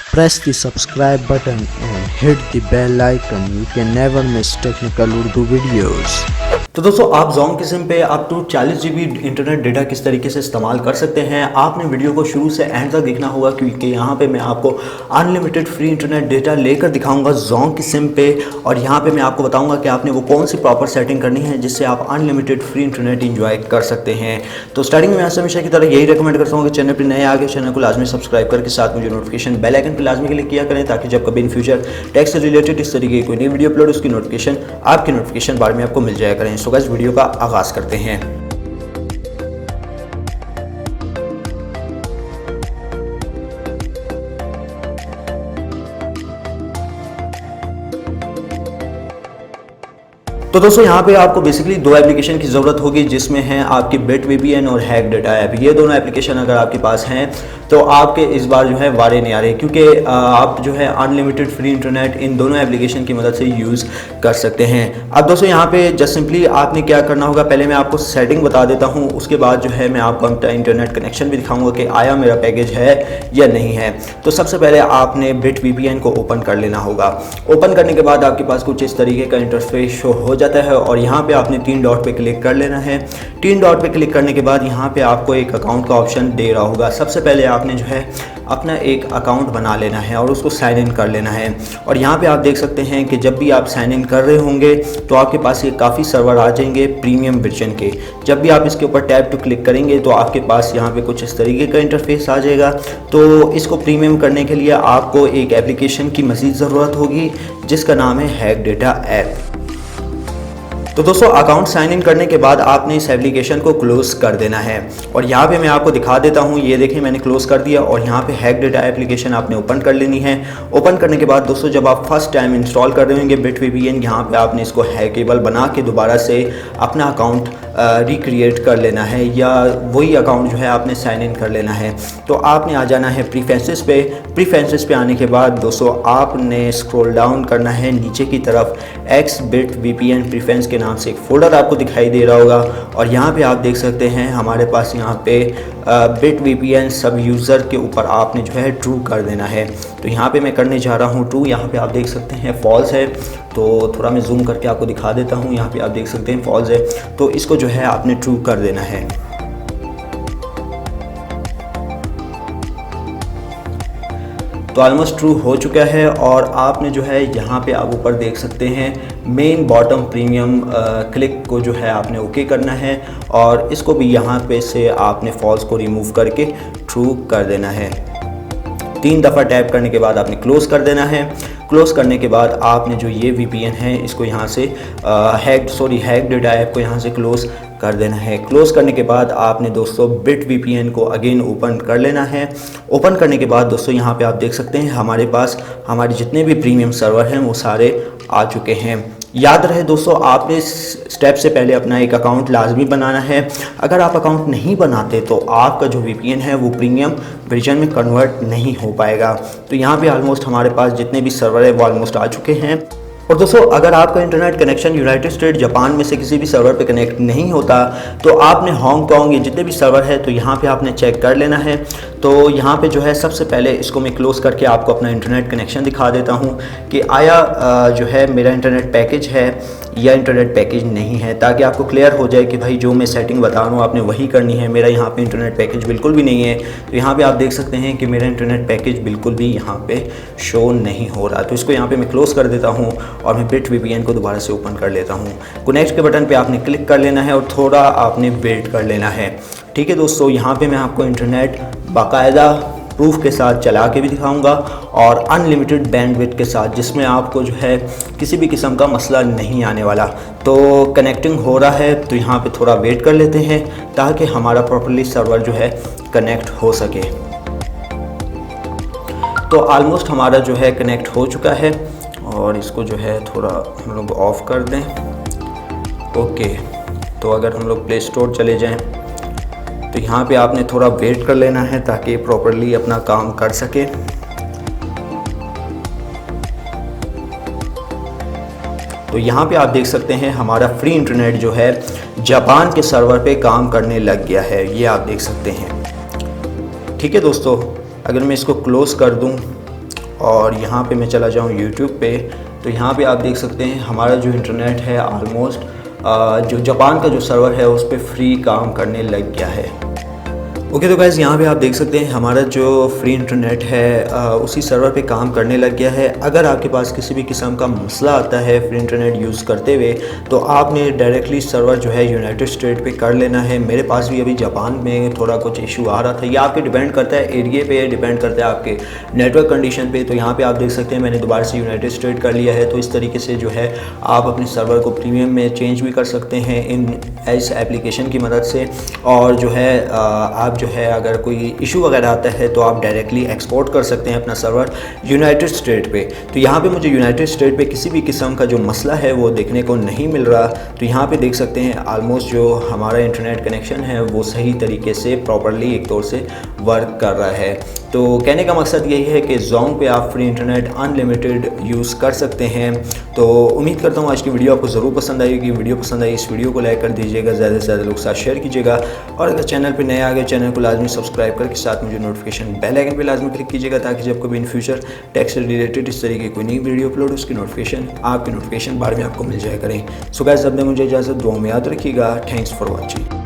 Press the subscribe button and hit the bell icon. You can never miss technical Urdu videos. तो दोस्तों आप Jong की SIM पे आप तो 40 GB इंटरनेट डेटा किस तरीके से इस्तेमाल कर सकते हैं। आपने वीडियो को शुरू से एंड तक देखना होगा क्योंकि यहाँ पे मैं आपको अनलिमिटेड फ्री इंटरनेट डेटा लेकर दिखाऊंगा जोंग की सिम पे, और यहाँ पे मैं आपको बताऊंगा कि आपने वो कौन सी प्रॉपर सेटिंग करनी है जिससे आप अनलिमिटेड फ्री इंटरनेट इंजॉय कर सकते हैं। तो स्टार्टिंग में हमेशा की तरह यही रिकमेंड करता हूँ कि चैनल पर नए आगे चैनल को लाजमी सब्सक्राइब करके साथ मुझे नोटिफिकेशन बेल आइकन पर लाजमी क्लिक किया करें ताकि जब कभी इन फ्यूचर टेक्स से रिलेटेड इस तरीके की कोई नई वीडियो अपलोड उसकी नोटिफिकेशन आपकी नोटिफिकेशन बार में आपको मिल जाया करें। सो गाइस वीडियो का आगाज करते हैं। तो दोस्तों यहाँ पे आपको बेसिकली दो एप्लीकेशन की ज़रूरत होगी जिसमें है आपकी बिट वीपीएन और हैक डेटा ऐप। ये दोनों एप्लीकेशन अगर आपके पास हैं तो आपके इस बार जो है वारे नहीं आ रहे, क्योंकि आप जो है अनलिमिटेड फ्री इंटरनेट इन दोनों एप्लीकेशन की मदद से यूज़ कर सकते हैं। अब दोस्तों यहाँ पे जस्ट सिंपली आपने क्या करना होगा, पहले मैं आपको सेटिंग बता देता हूँ, उसके बाद जो है मैं आपको अपना इंटरनेट कनेक्शन भी दिखाऊंगा कि आया मेरा पैकेज है या नहीं है। तो सबसे पहले आपने बिट वीपीएन को ओपन कर लेना होगा। ओपन करने के बाद आपके पास कुछ इस तरीके का इंटरफेस शो हो जाता है और यहाँ पे आपने 3 डॉट पे क्लिक कर लेना है। 3 डॉट पे क्लिक करने के बाद यहाँ पे आपको एक अकाउंट का ऑप्शन दे रहा होगा। सबसे पहले आपने जो है अपना एक अकाउंट बना लेना है और उसको साइन इन कर लेना है। और यहाँ पे आप देख सकते हैं कि जब भी आप साइन इन कर रहे होंगे तो आपके पास ये काफ़ी सर्वर आ जाएंगे प्रीमियम वर्जन के। जब भी आप इसके ऊपर टैप टू क्लिक करेंगे तो आपके पास यहाँ पे कुछ इस तरीके का इंटरफेस आ जाएगा। तो इसको प्रीमियम करने के लिए आपको एक एप्लीकेशन की मज़ीद ज़रूरत होगी जिसका नाम है हैक डेटा ऐप। तो दोस्तों अकाउंट साइन इन करने के बाद आपने इस एप्लीकेशन को क्लोज़ कर देना है और यहाँ पे मैं आपको दिखा देता हूँ। ये देखिए मैंने क्लोज़ कर दिया और यहाँ पे हैक डेटा एप्लीकेशन आपने ओपन कर लेनी है। ओपन करने के बाद दोस्तों जब आप फर्स्ट टाइम इंस्टॉल कर रहे होंगे बिट वीपीएन, यहाँ पे आपने इसको हैकेबल बना के दोबारा से अपना अकाउंट रिक्रिएट कर लेना है या वही अकाउंट जो है आपने साइन इन कर लेना है। तो आपने आ जाना है प्रीफरेंसेस पे। प्रीफरेंसेस पे आने के बाद दोस्तों आपने स्क्रॉल डाउन करना है नीचे की तरफ। एक्स बिट वीपीएन प्रीफरेंस के नाम से एक फ़ोल्डर आपको दिखाई दे रहा होगा और यहाँ पे आप देख सकते हैं हमारे पास यहाँ पे बिट वीपीएन सब यूज़र के ऊपर आपने जो है ट्रू कर देना है। तो यहाँ पे मैं करने जा रहा हूँ ट्रू। यहाँ पे आप देख सकते हैं फॉल्स है, तो थोड़ा मैं जूम करके आपको दिखा देता हूँ। यहाँ पे आप देख सकते हैं फॉल्स है, तो इसको जो है आपने ट्रू कर देना है। तो ऑलमोस्ट ट्रू हो चुका है और आपने जो है यहाँ पे आप ऊपर देख सकते हैं मेन बॉटम प्रीमियम क्लिक को जो है आपने ओके करना है और इसको भी यहाँ पे से आपने फॉल्स को रिमूव करके ट्रू कर देना है। 3 दफ़ा टैप करने के बाद आपने क्लोज़ कर देना है। क्लोज़ करने के बाद आपने जो ये वीपीएन है इसको यहाँ से हैक डेटा ऐप को यहाँ से क्लोज़ कर देना है। क्लोज़ करने के बाद आपने दोस्तों बिट वीपीएन को अगेन ओपन कर लेना है। ओपन करने के बाद दोस्तों यहाँ पे आप देख सकते हैं हमारे पास हमारे जितने भी प्रीमियम सर्वर हैं वो सारे आ चुके हैं। याद रहे दोस्तों आपने इस स्टेप से पहले अपना एक अकाउंट लाजमी बनाना है। अगर आप अकाउंट नहीं बनाते तो आपका जो वीपीएन है वो प्रीमियम वर्जन में कन्वर्ट नहीं हो पाएगा। तो यहाँ पे ऑलमोस्ट हमारे पास जितने भी सर्वर है वो ऑलमोस्ट आ चुके हैं। और दोस्तों अगर आपका internet connection United state Japan में से किसी भी सर्वर पे कनेक्ट नहीं होता तो आपने हांगकांग ये जितने भी सर्वर है तो यहाँ पे आपने चेक कर लेना है। तो यहाँ पे जो है सबसे पहले इसको मैं क्लोज़ करके आपको अपना इंटरनेट कनेक्शन दिखा देता हूँ कि आया जो है मेरा इंटरनेट पैकेज है या इंटरनेट पैकेज नहीं है, ताकि आपको क्लियर हो जाए कि भाई जो मैं सेटिंग बता रहा हूँ आपने वही करनी है। मेरा यहाँ पे इंटरनेट पैकेज बिल्कुल भी नहीं है। तो यहाँ पे आप देख सकते हैं कि मेरा इंटरनेट पैकेज बिल्कुल भी यहाँ पे शो नहीं हो रहा। तो इसको यहाँ पे मैं क्लोज़ कर देता हूँ और मैं बिट वीपीएन को दोबारा से ओपन कर लेता हूँ। कनेक्ट के बटन पर आपने क्लिक कर लेना है और थोड़ा आपने वेट कर लेना है। ठीक है दोस्तों, यहाँ पर मैं आपको इंटरनेट बाकायदा प्रूफ के साथ चला के भी दिखाऊंगा और अनलिमिटेड बैंडविड्थ के साथ, जिसमें आपको जो है किसी भी किस्म का मसला नहीं आने वाला। तो कनेक्टिंग हो रहा है तो यहाँ पे थोड़ा वेट कर लेते हैं ताकि हमारा प्रॉपर्ली सर्वर जो है कनेक्ट हो सके। तो ऑलमोस्ट हमारा जो है कनेक्ट हो चुका है और इसको जो है थोड़ा हम लोग ऑफ कर दें। ओके, तो अगर हम लोग प्ले स्टोर चले जाएँ तो यहाँ पे आपने थोड़ा वेट कर लेना है ताकि प्रॉपर्ली अपना काम कर सके। तो यहाँ पे आप देख सकते हैं हमारा फ्री इंटरनेट जो है जापान के सर्वर पे काम करने लग गया है, ये आप देख सकते हैं। ठीक है दोस्तों, अगर मैं इसको क्लोज़ कर दूँ और यहाँ पे मैं चला जाऊँ यूट्यूब पे, तो यहाँ पे आप देख सकते हैं हमारा जो इंटरनेट है ऑलमोस्ट जो जापान का जो सर्वर है उस पर फ्री काम करने लग गया है। ओके तो गाइज़ यहाँ पे आप देख सकते हैं हमारा जो फ्री इंटरनेट है उसी सर्वर पे काम करने लग गया है। अगर आपके पास किसी भी किस्म का मसला आता है फ्री इंटरनेट यूज़ करते हुए तो आपने डायरेक्टली सर्वर जो है यूनाइटेड स्टेट पे कर लेना है। मेरे पास भी अभी जापान में थोड़ा कुछ इशू आ रहा था। ये आपके डिपेंड करता है एरिया पे, डिपेंड करता है आपके नेटवर्क कंडीशन पे। तो यहाँ पर आप देख सकते हैं मैंने दोबारा से यूनाइटेड स्टेट कर लिया है। तो इस तरीके से जो है आप अपने सर्वर को प्रीमियम में चेंज भी कर सकते हैं इस एप्लीकेशन की मदद से। और जो है आप जो है अगर कोई इशू वगैरह आता है तो आप डायरेक्टली एक्सपोर्ट कर सकते हैं अपना सर्वर यूनाइटेड स्टेट पे। तो यहाँ पे मुझे यूनाइटेड स्टेट पे किसी भी किस्म का जो मसला है वो देखने को नहीं मिल रहा। तो यहाँ पे देख सकते हैं ऑलमोस्ट जो हमारा इंटरनेट कनेक्शन है वो सही तरीके से प्रॉपरली एक तौर से वर्क कर रहा है। तो कहने का मकसद यही है कि जोंग पे आप फ्री इंटरनेट अनलिमिटेड यूज़ कर सकते हैं। तो उम्मीद करता हूँ आज की वीडियो आपको ज़रूर पसंद आएगी। वीडियो पसंद आई इस वीडियो को लाइक कर दीजिएगा, ज़्यादा से ज़्यादा लोग साथ शेयर कीजिएगा। और अगर चैनल पे नए आ गए चैनल को लाजमी सब्सक्राइब करके साथ मुझे नोटिफिकेशन बेल आइकन पे लाजमी क्लिक कीजिएगा ताकि जब कभी इन फ्यूचर टेक से रिलेटेड इस तरीके की कोई नई वीडियो अपलोड उसकी नोटिफिकेशन आपकी नोटिफिकेशन बार में आपको मिल जाया करें। सो गाइस अब मुझे इजाज़त, दुआ में याद रखिएगा। Thanks for watching.